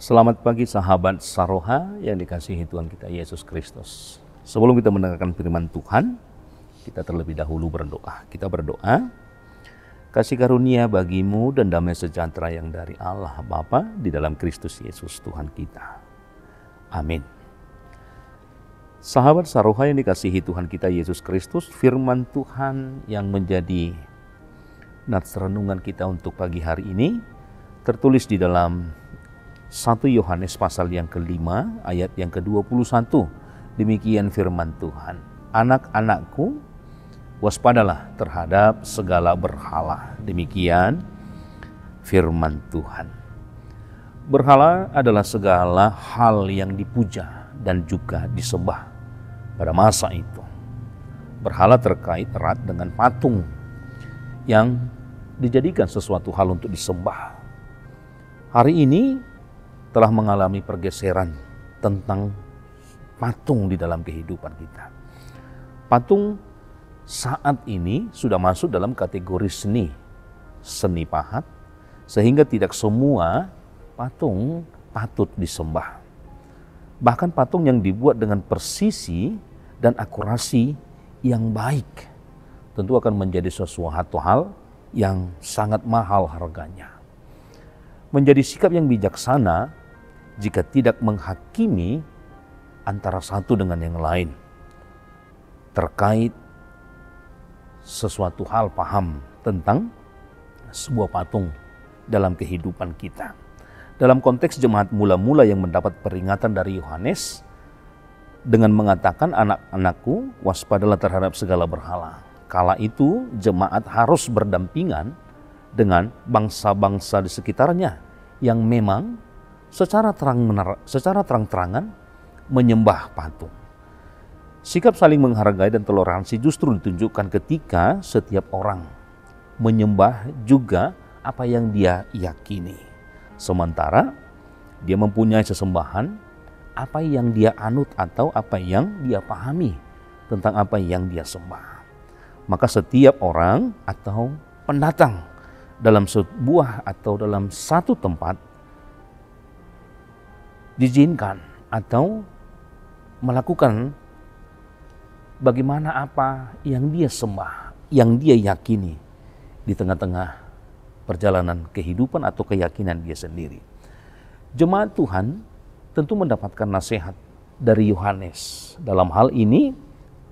Selamat pagi sahabat Saroha yang dikasihi Tuhan kita Yesus Kristus. Sebelum kita mendengarkan firman Tuhan, kita terlebih dahulu berdoa. Kita berdoa, kasih karunia bagimu dan damai sejahtera yang dari Allah Bapa di dalam Kristus Yesus Tuhan kita. Amin. Sahabat Saroha yang dikasihi Tuhan kita Yesus Kristus, firman Tuhan yang menjadi nats renungan kita untuk pagi hari ini tertulis di dalam 1 Yohanes pasal yang ke-5 ayat yang ke-21. Demikian firman Tuhan. Anak-anakku, waspadalah terhadap segala berhala. Demikian firman Tuhan. Berhala adalah segala hal yang dipuja dan juga disembah pada masa itu. Berhala terkait erat dengan patung yang dijadikan sesuatu hal untuk disembah. Hari ini telah mengalami pergeseran tentang patung di dalam kehidupan kita. Patung saat ini sudah masuk dalam kategori seni pahat, sehingga tidak semua patung patut disembah. Bahkan patung yang dibuat dengan presisi dan akurasi yang baik tentu akan menjadi sesuatu hal yang sangat mahal harganya. Menjadi sikap yang bijaksana jika tidak menghakimi antara satu dengan yang lain terkait sesuatu hal paham tentang sebuah patung dalam kehidupan kita. Dalam konteks jemaat mula-mula yang mendapat peringatan dari Yohanes dengan mengatakan, anak-anakku, waspadalah terhadap segala berhala. Kala itu jemaat harus berdampingan dengan bangsa-bangsa di sekitarnya yang memang secara terang-terangan menyembah patung. Sikap saling menghargai dan toleransi justru ditunjukkan ketika setiap orang menyembah juga apa yang dia yakini. Sementara dia mempunyai sesembahan apa yang dia anut atau apa yang dia pahami tentang apa yang dia sembah. Maka setiap orang atau pendatang dalam sebuah atau dalam satu tempat diizinkan atau melakukan bagaimana apa yang dia sembah, yang dia yakini di tengah-tengah perjalanan kehidupan atau keyakinan dia sendiri. Jemaat Tuhan tentu mendapatkan nasihat dari Yohanes dalam hal ini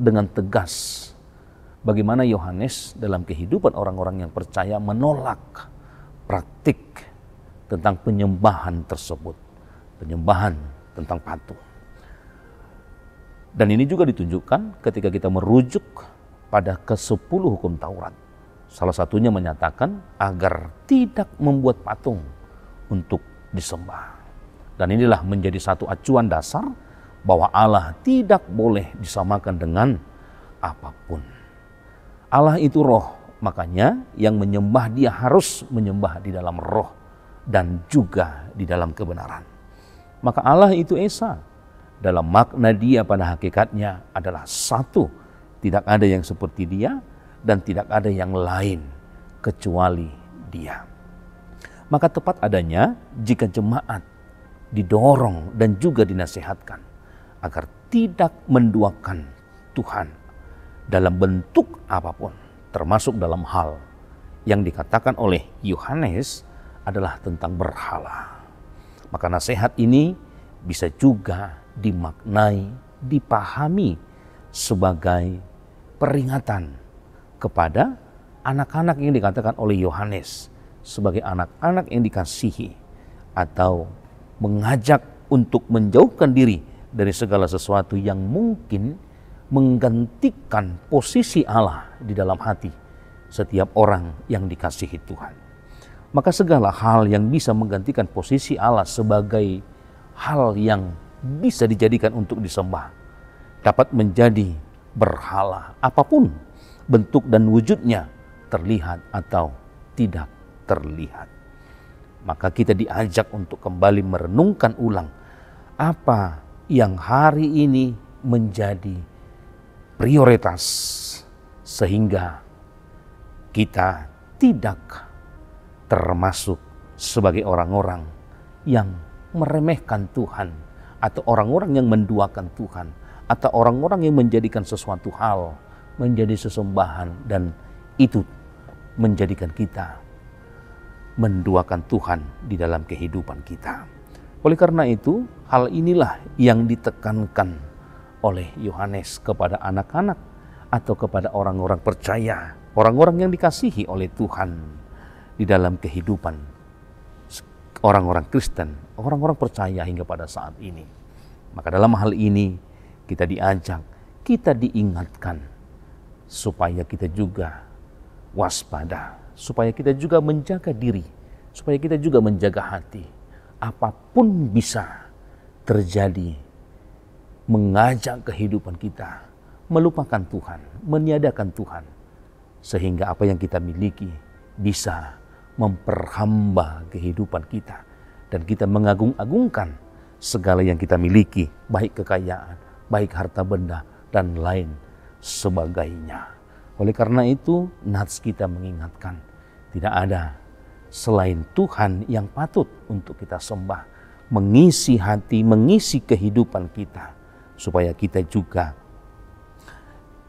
dengan tegas. Bagaimana Yohanes dalam kehidupan orang-orang yang percaya menolak praktik tentang penyembahan tersebut. Penyembahan tentang patung. Dan ini juga ditunjukkan ketika kita merujuk pada ke-10 hukum Taurat. Salah satunya menyatakan agar tidak membuat patung untuk disembah. Dan inilah menjadi satu acuan dasar bahwa Allah tidak boleh disamakan dengan apapun. Allah itu roh, makanya yang menyembah dia harus menyembah di dalam roh dan juga di dalam kebenaran. Maka Allah itu Esa. Dalam makna dia pada hakikatnya adalah satu. Tidak ada yang seperti dia dan tidak ada yang lain kecuali dia. Maka tepat adanya jika jemaat didorong dan juga dinasihatkan agar tidak menduakan Tuhan dalam bentuk apapun, termasuk dalam hal yang dikatakan oleh Yohanes adalah tentang berhala. Maka nasihat ini bisa juga dimaknai, dipahami sebagai peringatan kepada anak-anak yang dikatakan oleh Yohanes sebagai anak-anak yang dikasihi, atau mengajak untuk menjauhkan diri dari segala sesuatu yang mungkin menggantikan posisi Allah di dalam hati setiap orang yang dikasihi Tuhan. Maka segala hal yang bisa menggantikan posisi Allah sebagai hal yang bisa dijadikan untuk disembah dapat menjadi berhala, apapun bentuk dan wujudnya, terlihat atau tidak terlihat. Maka kita diajak untuk kembali merenungkan ulang apa yang hari ini menjadi prioritas, sehingga kita tidak termasuk sebagai orang-orang yang meremehkan Tuhan, atau orang-orang yang menduakan Tuhan, atau orang-orang yang menjadikan sesuatu hal menjadi sesembahan, dan itu menjadikan kita menduakan Tuhan di dalam kehidupan kita. Oleh karena itu, hal inilah yang ditekankan oleh Yohanes kepada anak-anak atau kepada orang-orang percaya, orang-orang yang dikasihi oleh Tuhan di dalam kehidupan orang-orang Kristen, orang-orang percaya hingga pada saat ini. Maka dalam hal ini kita diajak, kita diingatkan supaya kita juga waspada, supaya kita juga menjaga diri, supaya kita juga menjaga hati. Apapun bisa terjadi, mengajak kehidupan kita melupakan Tuhan, meniadakan Tuhan, sehingga apa yang kita miliki bisa memperhamba kehidupan kita, dan kita mengagung-agungkan segala yang kita miliki, baik kekayaan, baik harta benda, dan lain sebagainya. Oleh karena itu, nats kita mengingatkan, tidak ada selain Tuhan yang patut untuk kita sembah, mengisi hati, mengisi kehidupan kita, supaya kita juga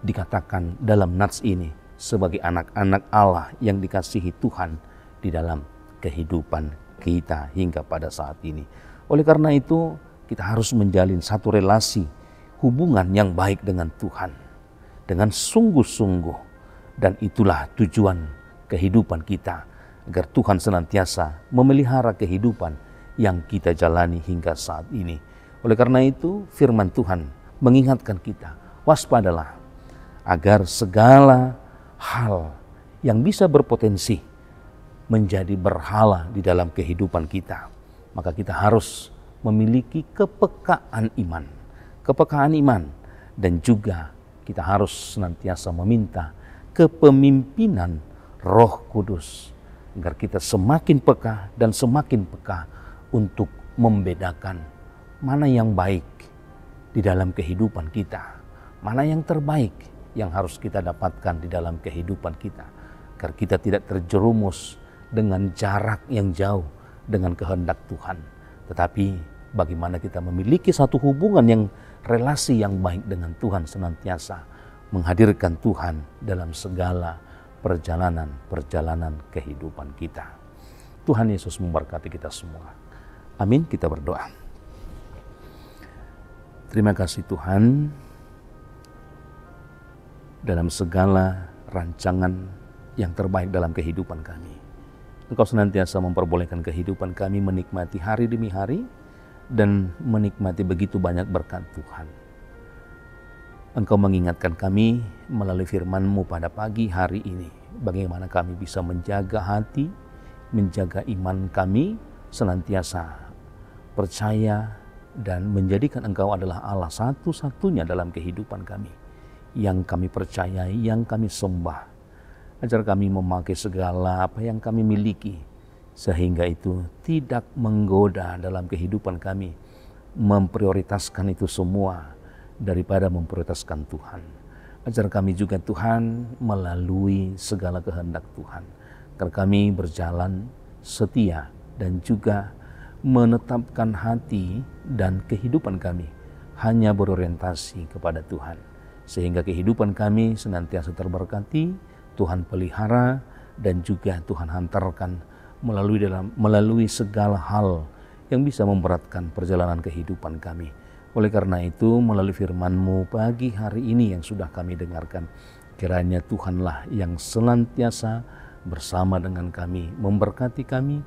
dikatakan dalam nats ini sebagai anak-anak Allah yang dikasihi Tuhan di dalam kehidupan kita hingga pada saat ini. Oleh karena itu, kita harus menjalin satu relasi hubungan yang baik dengan Tuhan dengan sungguh-sungguh, dan itulah tujuan kehidupan kita, agar Tuhan senantiasa memelihara kehidupan yang kita jalani hingga saat ini. Oleh karena itu, firman Tuhan mengingatkan kita, waspadalah agar segala hal yang bisa berpotensi menjadi berhala di dalam kehidupan kita, maka kita harus memiliki kepekaan iman, dan juga kita harus senantiasa meminta kepemimpinan Roh Kudus, agar kita semakin peka dan semakin peka untuk membedakan mana yang baik di dalam kehidupan kita, mana yang terbaik yang harus kita dapatkan di dalam kehidupan kita, agar kita tidak terjerumus dengan jarak yang jauh dengan kehendak Tuhan, tetapi bagaimana kita memiliki satu hubungan yang relasi yang baik dengan Tuhan, senantiasa menghadirkan Tuhan dalam segala perjalanan kehidupan kita. Tuhan Yesus memberkati kita semua. Amin. Kita berdoa. Terima kasih Tuhan, dalam segala rancangan yang terbaik dalam kehidupan kami, Engkau senantiasa memperbolehkan kehidupan kami menikmati hari demi hari dan menikmati begitu banyak berkat Tuhan. Engkau mengingatkan kami melalui firman-Mu pada pagi hari ini, bagaimana kami bisa menjaga hati, menjaga iman kami, senantiasa percaya dan menjadikan Engkau adalah Allah satu-satunya dalam kehidupan kami, yang kami percayai, yang kami sembah. Ajar kami memakai segala apa yang kami miliki, sehingga itu tidak menggoda dalam kehidupan kami, memprioritaskan itu semua daripada memprioritaskan Tuhan. Ajar kami juga Tuhan melalui segala kehendak Tuhan, agar kami berjalan setia dan juga menetapkan hati dan kehidupan kami hanya berorientasi kepada Tuhan, sehingga kehidupan kami senantiasa terberkati, Tuhan pelihara, dan juga Tuhan hantarkan melalui segala hal yang bisa memberatkan perjalanan kehidupan kami. Oleh karena itu, melalui firman-Mu pagi hari ini yang sudah kami dengarkan, kiranya Tuhanlah yang senantiasa bersama dengan kami, memberkati kami,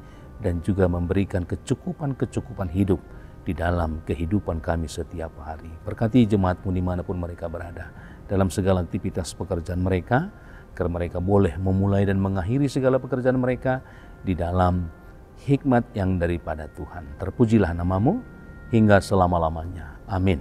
dan juga memberikan kecukupan hidup di dalam kehidupan kami setiap hari. Berkati jemaat-Mu dimanapun mereka berada, dalam segala aktivitas pekerjaan mereka, agar mereka boleh memulai dan mengakhiri segala pekerjaan mereka di dalam hikmat yang daripada Tuhan. Terpujilah nama-Mu hingga selama-lamanya. Amin.